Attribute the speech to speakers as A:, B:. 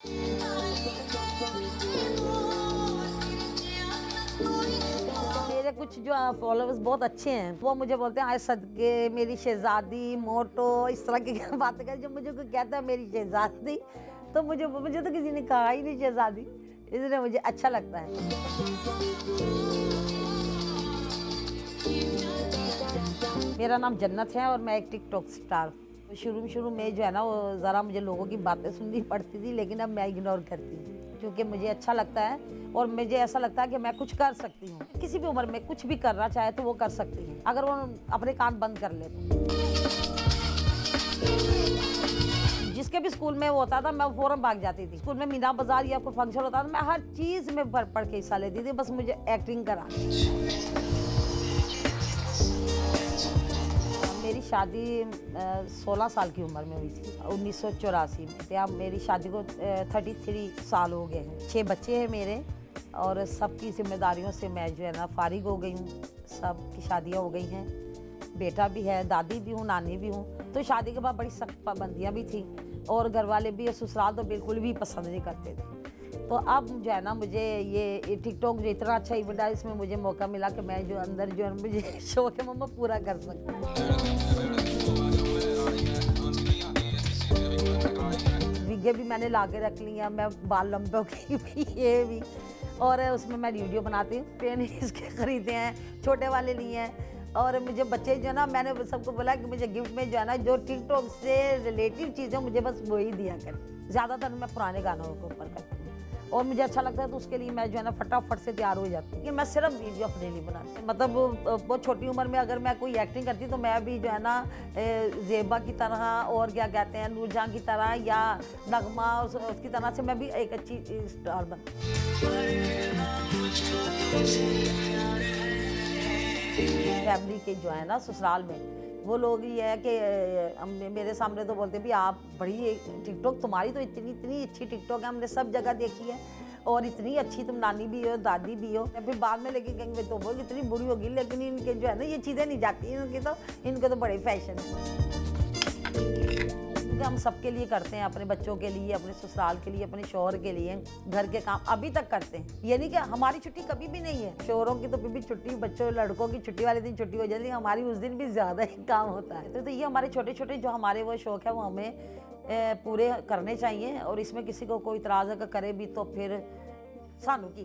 A: मेरे कुछ जो फॉलोअर्स बहुत अच्छे हैं, वो मुझे बोलते हैं आए सदके मेरी शहजादी मोटो, इस तरह की बातें कर। जब मुझे कोई कहता है मेरी शहजादी, तो मुझे तो किसी ने कहा ही नहीं शहजादी, इसलिए मुझे अच्छा लगता है। मेरा नाम जन्नत है और मैं एक टिकटॉक स्टार हूँ। शुरू में जो है ना, वो ज़रा मुझे लोगों की बातें सुननी पड़ती थी, लेकिन अब मैं इग्नोर करती हूँ क्योंकि मुझे अच्छा लगता है और मुझे ऐसा लगता है कि मैं कुछ कर सकती हूँ। किसी भी उम्र में कुछ भी करना चाहे तो वो कर सकती है, अगर वो अपने कान बंद कर ले तो। जिसके भी स्कूल में वो होता था, मैं फौरन भाग जाती थी। स्कूल में मीना बाजार या कोई फंक्शन होता था, मैं हर चीज़ में बढ़ के हिस्सा लेती थी, बस मुझे एक्टिंग करा। मेरी शादी 16 साल की उम्र में हुई थी, 1984 में। या मेरी शादी को 33 साल हो गए हैं। 6 बच्चे हैं मेरे और सबकी जिम्मेदारियों से मैं जो है ना फारिग हो गई हूँ। सबकी शादियाँ हो गई हैं, बेटा भी है, दादी भी हूँ, नानी भी हूँ। तो शादी के बाद बड़ी सख्त पाबंदियाँ भी थी और घर वाले भी ससुराल तो बिल्कुल भी पसंद नहीं करते थे। तो अब जो है ना, मुझे ये टिकटॉक जो इतना अच्छा इवेंट है, इसमें मुझे मौका मिला कि मैं जो अंदर जो है मुझे शौक है मम्मा पूरा कर सकूँ। विगे भी मैंने ला के रख ली हैं, मैं बाल लंबों की भी, ये भी। और उसमें मैं वीडियो बनाती हूँ। पेन इसके ख़रीदे हैं, छोटे वाले लिए हैं। और मुझे बच्चे जो है ना, मैंने सबको बोला कि मुझे गिफ्ट में जो है ना, जो टिकटॉक से रिलेटिव चीज़ें मुझे बस वही दिया करें। ज़्यादातर मैं पुराने गानों के ऊपर करती हूँ और मुझे अच्छा लगता है, तो उसके लिए मैं जो है ना फटाफट से तैयार हो जाती हूँ कि मैं सिर्फ वीडियो अपने लिए बनाती हूँ। मतलब बहुत छोटी उम्र में अगर मैं कोई एक्टिंग करती तो मैं भी जो है ना ज़ेबा की तरह, और क्या कहते हैं, नूरजहां की तरह या नगमा, उसकी तरह से मैं भी एक अच्छी स्टार बनती। फैमिली के जो है ना ससुराल में वो लोग ये है कि मेरे सामने तो बोलते भी आप बड़ी टिकटॉक, तुम्हारी तो इतनी अच्छी टिकटॉक है, हमने सब जगह देखी है और इतनी अच्छी तुम नानी भी हो, दादी भी हो। फिर बाद में लेके कहेंगे तो वो इतनी बुरी होगी, लेकिन इनके जो है ना ये चीज़ें नहीं जाती, इनके तो बड़े फैशन है। हम सबके लिए करते हैं, अपने बच्चों के लिए, अपने ससुराल के लिए, अपने शौहर के लिए, घर के काम अभी तक करते हैं। ये नहीं कि हमारी छुट्टी कभी भी नहीं है। शौहरों की तो फिर भी छुट्टी, बच्चों लड़कों की छुट्टी वाले दिन छुट्टी हो जाती है, हमारी उस दिन भी ज़्यादा ही काम होता है। तो ये हमारे छोटे छोटे जो हमारे वो शौक़ है, वो हमें पूरे करने चाहिए। और इसमें किसी को कोई इतराज़ अगर करे भी तो फिर सानू की।